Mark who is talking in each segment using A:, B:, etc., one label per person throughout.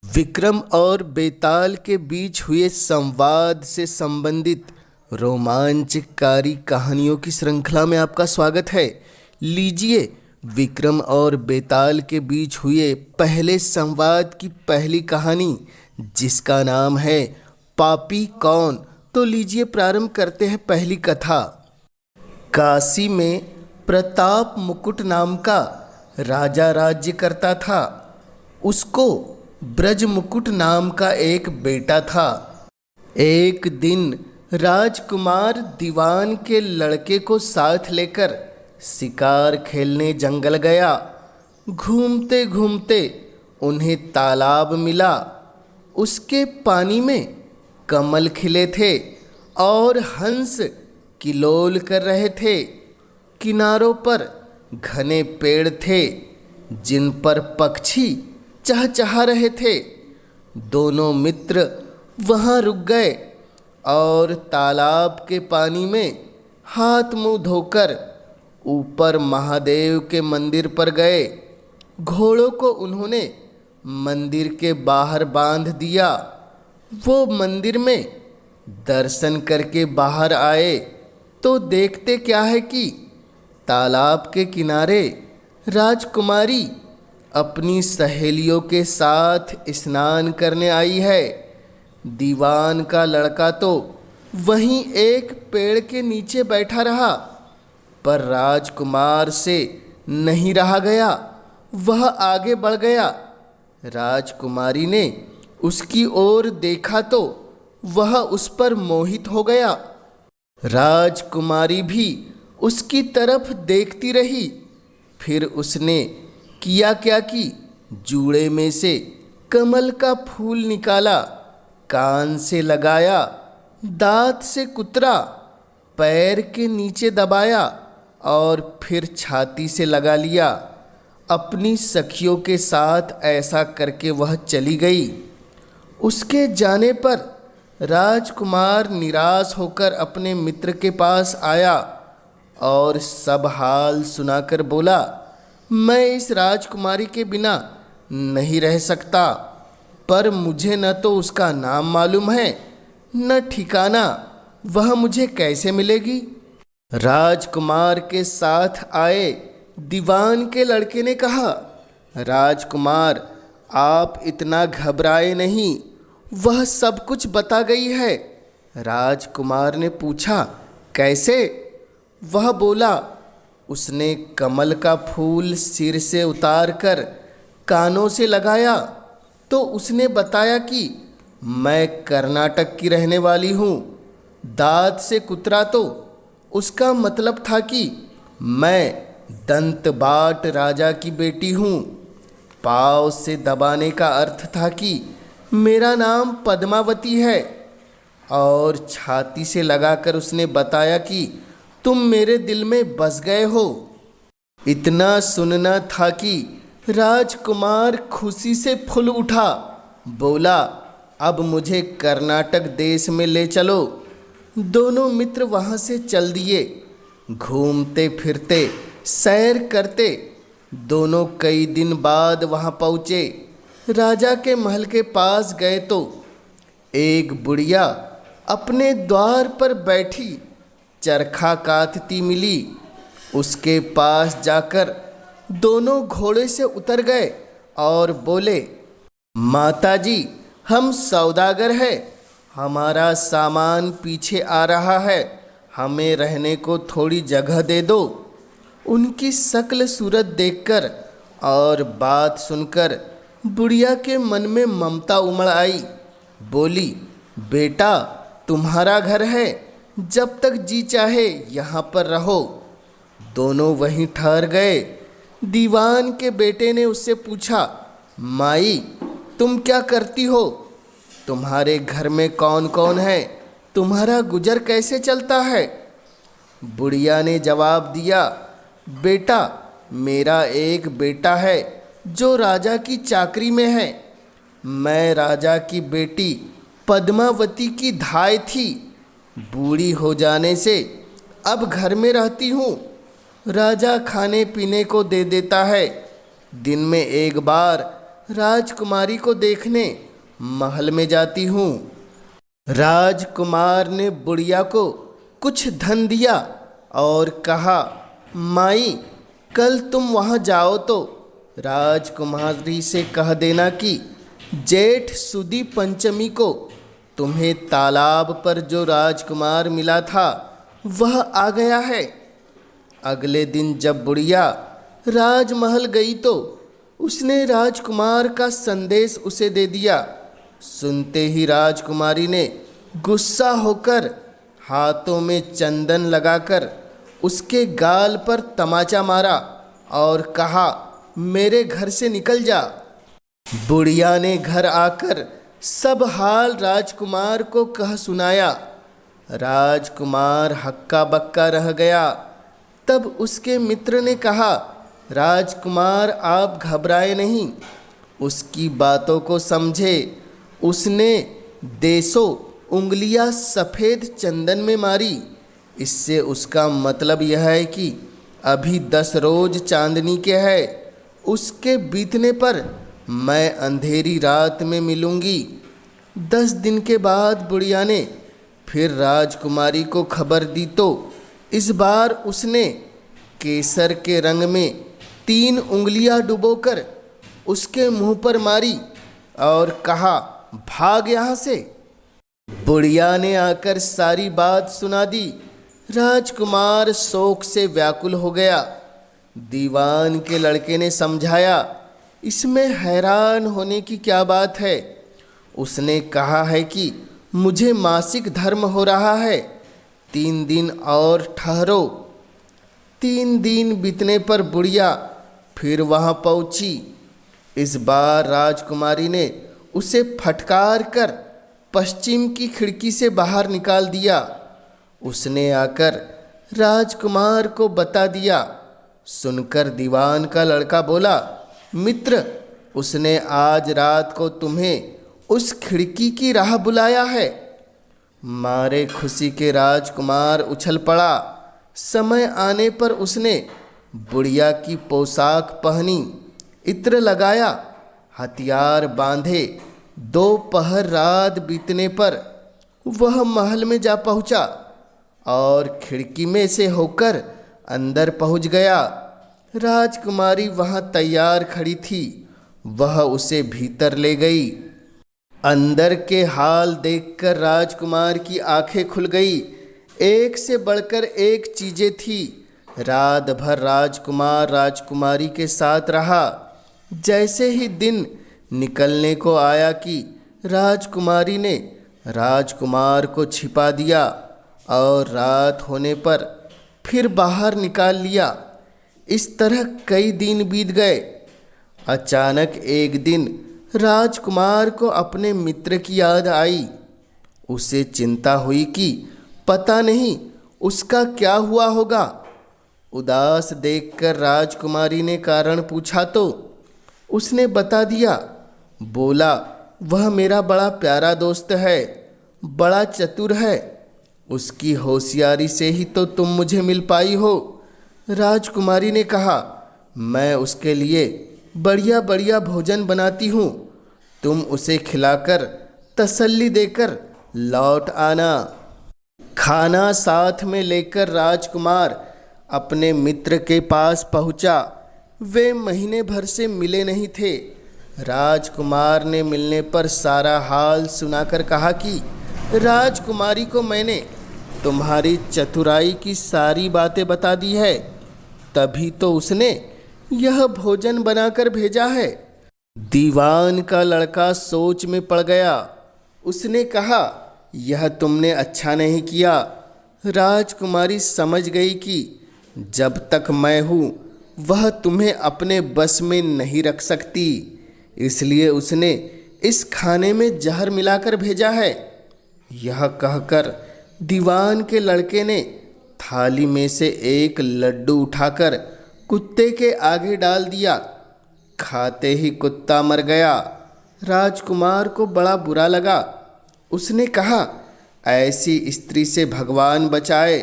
A: विक्रम और बेताल के बीच हुए संवाद से संबंधित रोमांचकारी कहानियों की श्रृंखला में आपका स्वागत है। लीजिए, विक्रम और बेताल के बीच हुए पहले संवाद की पहली कहानी, जिसका नाम है पापी कौन। तो लीजिए प्रारंभ करते हैं पहली कथा। काशी में प्रताप मुकुट नाम का राजा राज्य करता था। उसको ब्रज मुकुट नाम का एक बेटा था। एक दिन राजकुमार दीवान के लड़के को साथ लेकर शिकार खेलने जंगल गया। घूमते घूमते उन्हें तालाब मिला। उसके पानी में कमल खिले थे और हंस किलोल कर रहे थे। किनारों पर घने पेड़ थे जिन पर पक्षी चहचहा रहे थे। दोनों मित्र वहाँ रुक गए और तालाब के पानी में हाथ मुंह धोकर ऊपर महादेव के मंदिर पर गए। घोड़ों को उन्होंने मंदिर के बाहर बांध दिया। वो मंदिर में दर्शन करके बाहर आए तो देखते क्या है कि तालाब के किनारे राजकुमारी अपनी सहेलियों के साथ स्नान करने आई है। दीवान का लड़का तो वहीं एक पेड़ के नीचे बैठा रहा, पर राजकुमार से नहीं रहा गया। वह आगे बढ़ गया। राजकुमारी ने उसकी ओर देखा तो वह उस पर मोहित हो गया। राजकुमारी भी उसकी तरफ देखती रही। फिर उसने किया क्या कि जूड़े में से कमल का फूल निकाला, कान से लगाया, दांत से कुतरा, पैर के नीचे दबाया और फिर छाती से लगा लिया। अपनी सखियों के साथ ऐसा करके वह चली गई। उसके जाने पर राजकुमार निराश होकर अपने मित्र के पास आया और सब हाल सुनाकर बोला, मैं इस राजकुमारी के बिना नहीं रह सकता, पर मुझे न तो उसका नाम मालूम है न ठिकाना। वह मुझे कैसे मिलेगी? राजकुमार के साथ आए दीवान के लड़के ने कहा, राजकुमार, आप इतना घबराए नहीं, वह सब कुछ बता गई है। राजकुमार ने पूछा, कैसे? वह बोला, उसने कमल का फूल सिर से उतार कर कानों से लगाया तो उसने बताया कि मैं कर्नाटक की रहने वाली हूँ। दांत से कुतरा तो उसका मतलब था कि मैं दंतबाट राजा की बेटी हूँ। पाँव से दबाने का अर्थ था कि मेरा नाम पद्मावती है। और छाती से लगाकर उसने बताया कि तुम मेरे दिल में बस गए हो। इतना सुनना था कि राजकुमार खुशी से फूल उठा। बोला, अब मुझे कर्नाटक देश में ले चलो। दोनों मित्र वहाँ से चल दिए। घूमते फिरते सैर करते दोनों कई दिन बाद वहाँ पहुँचे। राजा के महल के पास गए तो एक बुढ़िया अपने द्वार पर बैठी चरखा काटती मिली। उसके पास जाकर दोनों घोड़े से उतर गए और बोले, माताजी, हम सौदागर हैं, हमारा सामान पीछे आ रहा है, हमें रहने को थोड़ी जगह दे दो। उनकी शक्ल सूरत देखकर और बात सुनकर बुढ़िया के मन में ममता उमड़ आई। बोली, बेटा, तुम्हारा घर है, जब तक जी चाहे यहाँ पर रहो। दोनों वहीं ठहर गए। दीवान के बेटे ने उससे पूछा, माई, तुम क्या करती हो? तुम्हारे घर में कौन कौन है? तुम्हारा गुजर कैसे चलता है? बुढ़िया ने जवाब दिया, बेटा, मेरा एक बेटा है जो राजा की चाकरी में है। मैं राजा की बेटी पद्मावती की धाय थी। बूढ़ी हो जाने से अब घर में रहती हूँ। राजा खाने पीने को दे देता है। दिन में एक बार राजकुमारी को देखने महल में जाती हूँ। राजकुमार ने बुढ़िया को कुछ धन दिया और कहा, माई, कल तुम वहाँ जाओ तो राजकुमारी से कह देना कि जेठ सुदी पंचमी को तुम्हें तालाब पर जो राजकुमार मिला था वह आ गया है। अगले दिन जब बुढ़िया राजमहल गई तो उसने राजकुमार का संदेश उसे दे दिया। सुनते ही राजकुमारी ने गुस्सा होकर हाथों में चंदन लगाकर उसके गाल पर तमाचा मारा और कहा, मेरे घर से निकल जा। बुढ़िया ने घर आकर सब हाल राजकुमार को कह सुनाया। राजकुमार हक्का बक्का रह गया। तब उसके मित्र ने कहा, राजकुमार आप घबराए नहीं, उसकी बातों को समझे। उसने देसों उंगलियां सफ़ेद चंदन में मारी। इससे उसका मतलब यह है कि अभी 10 रोज चांदनी के है। उसके बीतने पर मैं अंधेरी रात में मिलूंगी। 10 दिन के बाद बुढ़िया ने फिर राजकुमारी को खबर दी तो इस बार उसने केसर के रंग में 3 उंगलियां डुबोकर उसके मुंह पर मारी और कहा, भाग यहाँ से। बुढ़िया ने आकर सारी बात सुना दी। राजकुमार शोक से व्याकुल हो गया। दीवान के लड़के ने समझाया, इसमें हैरान होने की क्या बात है। उसने कहा है कि मुझे मासिक धर्म हो रहा है, 3 दिन और ठहरो। 3 दिन बीतने पर बुढ़िया फिर वहाँ पहुँची। इस बार राजकुमारी ने उसे फटकार कर पश्चिम की खिड़की से बाहर निकाल दिया। उसने आकर राजकुमार को बता दिया। सुनकर दीवान का लड़का बोला, मित्र, उसने आज रात को तुम्हें उस खिड़की की राह बुलाया है। मारे खुशी के राजकुमार उछल पड़ा। समय आने पर उसने बुढ़िया की पोशाक पहनी, इत्र लगाया, हथियार बांधे। 2 पहर रात बीतने पर वह महल में जा पहुंचा और खिड़की में से होकर अंदर पहुंच गया। राजकुमारी वहां तैयार खड़ी थी। वह उसे भीतर ले गई। अंदर के हाल देखकर राजकुमार की आंखें खुल गई। एक से बढ़कर एक चीजें थी। रात भर राजकुमार राजकुमारी के साथ रहा। जैसे ही दिन निकलने को आया कि राजकुमारी ने राजकुमार को छिपा दिया और रात होने पर फिर बाहर निकाल लिया। इस तरह कई दिन बीत गए। अचानक एक दिन राजकुमार को अपने मित्र की याद आई। उसे चिंता हुई कि पता नहीं उसका क्या हुआ होगा। उदास देखकर राजकुमारी ने कारण पूछा तो उसने बता दिया। बोला, वह मेरा बड़ा प्यारा दोस्त है, बड़ा चतुर है। उसकी होशियारी से ही तो तुम मुझे मिल पाई हो। राजकुमारी ने कहा, मैं उसके लिए बढ़िया बढ़िया भोजन बनाती हूँ। तुम उसे खिलाकर तसल्ली देकर लौट आना। खाना साथ में लेकर राजकुमार अपने मित्र के पास पहुँचा। वे महीने भर से मिले नहीं थे। राजकुमार ने मिलने पर सारा हाल सुनाकर कहा कि राजकुमारी को मैंने तुम्हारी चतुराई की सारी बातें बता दी है, तभी तो उसने यह भोजन बनाकर भेजा है। दीवान का लड़का सोच में पड़ गया। उसने कहा, यह तुमने अच्छा नहीं किया। राजकुमारी समझ गई कि जब तक मैं हूँ वह तुम्हें अपने बस में नहीं रख सकती, इसलिए उसने इस खाने में जहर मिलाकर भेजा है। यह कहकर दीवान के लड़के ने थाली में से एक लड्डू उठाकर कुत्ते के आगे डाल दिया। खाते ही कुत्ता मर गया। राजकुमार को बड़ा बुरा लगा। उसने कहा, ऐसी स्त्री से भगवान बचाए,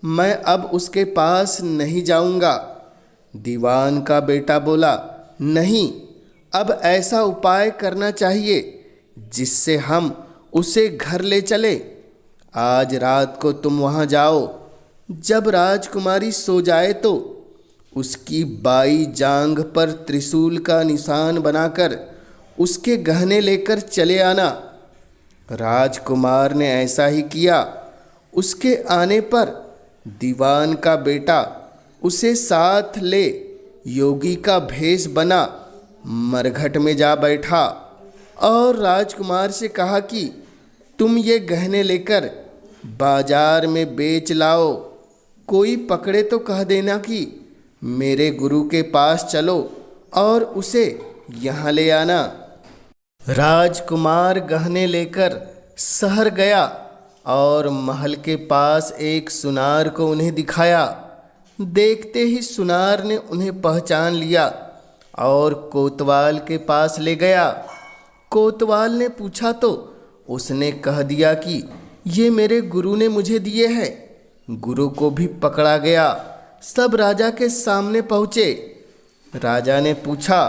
A: मैं अब उसके पास नहीं जाऊंगा। दीवान का बेटा बोला, नहीं, अब ऐसा उपाय करना चाहिए जिससे हम उसे घर ले चले। आज रात को तुम वहाँ जाओ। जब राजकुमारी सो जाए तो उसकी बाई जांघ पर त्रिशूल का निशान बनाकर उसके गहने लेकर चले आना। राजकुमार ने ऐसा ही किया। उसके आने पर दीवान का बेटा उसे साथ ले योगी का भेष बना मरघट में जा बैठा और राजकुमार से कहा कि तुम ये गहने लेकर बाजार में बेच लाओ। कोई पकड़े तो कह देना कि मेरे गुरु के पास चलो और उसे यहाँ ले आना। राजकुमार गहने लेकर शहर गया और महल के पास एक सुनार को उन्हें दिखाया। देखते ही सुनार ने उन्हें पहचान लिया और कोतवाल के पास ले गया। कोतवाल ने पूछा तो उसने कह दिया कि ये मेरे गुरु ने मुझे दिए हैं। गुरु को भी पकड़ा गया। सब राजा के सामने पहुँचे। राजा ने पूछा,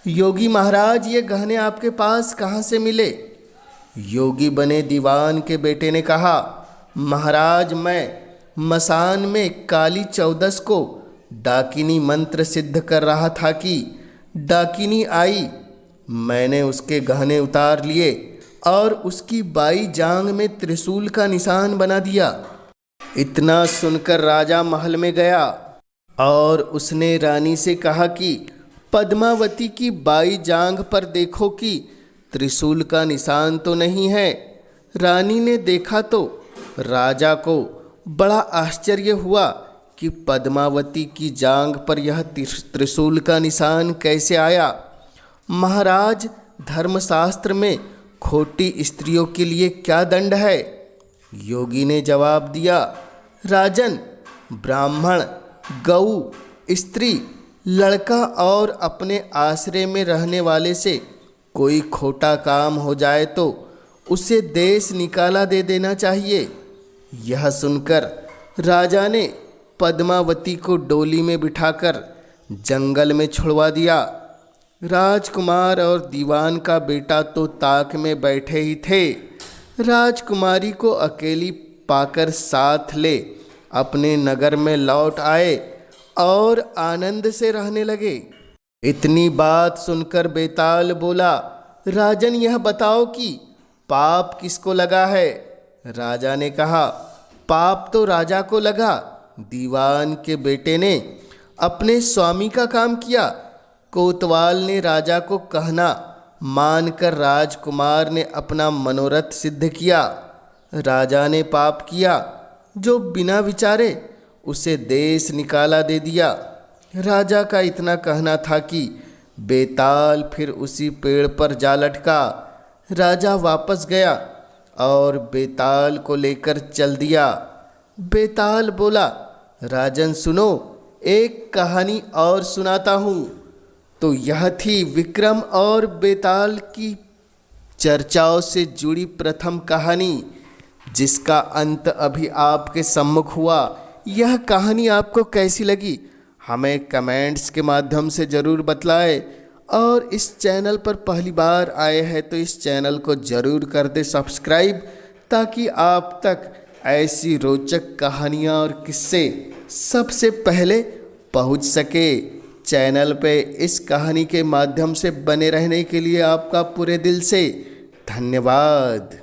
A: योगी महाराज, ये गहने आपके पास कहाँ से मिले? योगी बने दीवान के बेटे ने कहा, महाराज, मैं मसान में काली चौदस को डाकिनी मंत्र सिद्ध कर रहा था कि डाकिनी आई। मैंने उसके गहने उतार लिए और उसकी बाई जांघ में त्रिशूल का निशान बना दिया। इतना सुनकर राजा महल में गया और उसने रानी से कहा कि पद्मावती की बाई जांघ पर देखो कि त्रिशूल का निशान तो नहीं है। रानी ने देखा तो राजा को बड़ा आश्चर्य हुआ कि पद्मावती की जांघ पर यह त्रिशूल का निशान कैसे आया। महाराज, धर्मशास्त्र में खोटी स्त्रियों के लिए क्या दंड है? योगी ने जवाब दिया, राजन, ब्राह्मण, गऊ, स्त्री, लड़का और अपने आश्रय में रहने वाले से कोई खोटा काम हो जाए तो उसे देश निकाला दे देना चाहिए। यह सुनकर राजा ने पद्मावती को डोली में बिठाकर जंगल में छुड़वा दिया। राजकुमार और दीवान का बेटा तो ताक में बैठे ही थे। राजकुमारी को अकेली पाकर साथ ले अपने नगर में लौट आए और आनंद से रहने लगे। इतनी बात सुनकर बेताल बोला, राजन, यह बताओ कि पाप किसको लगा है? राजा ने कहा, पाप तो राजा को लगा। दीवान के बेटे ने अपने स्वामी का काम किया। कोतवाल ने राजा को कहना मानकर राजकुमार ने अपना मनोरथ सिद्ध किया। राजा ने पाप किया जो बिना विचारे उसे देश निकाला दे दिया। राजा का इतना कहना था कि बेताल फिर उसी पेड़ पर जा लटका। राजा वापस गया और बेताल को लेकर चल दिया। बेताल बोला, राजन सुनो, एक कहानी और सुनाता हूँ। तो यह थी विक्रम और बेताल की चर्चाओं से जुड़ी प्रथम कहानी, जिसका अंत अभी आपके सम्मुख हुआ। यह कहानी आपको कैसी लगी हमें कमेंट्स के माध्यम से ज़रूर बतलाएं। और इस चैनल पर पहली बार आए हैं तो इस चैनल को ज़रूर कर दे सब्सक्राइब, ताकि आप तक ऐसी रोचक कहानियाँ और किस्से सबसे पहले पहुँच सके। चैनल पे इस कहानी के माध्यम से बने रहने के लिए आपका पूरे दिल से धन्यवाद।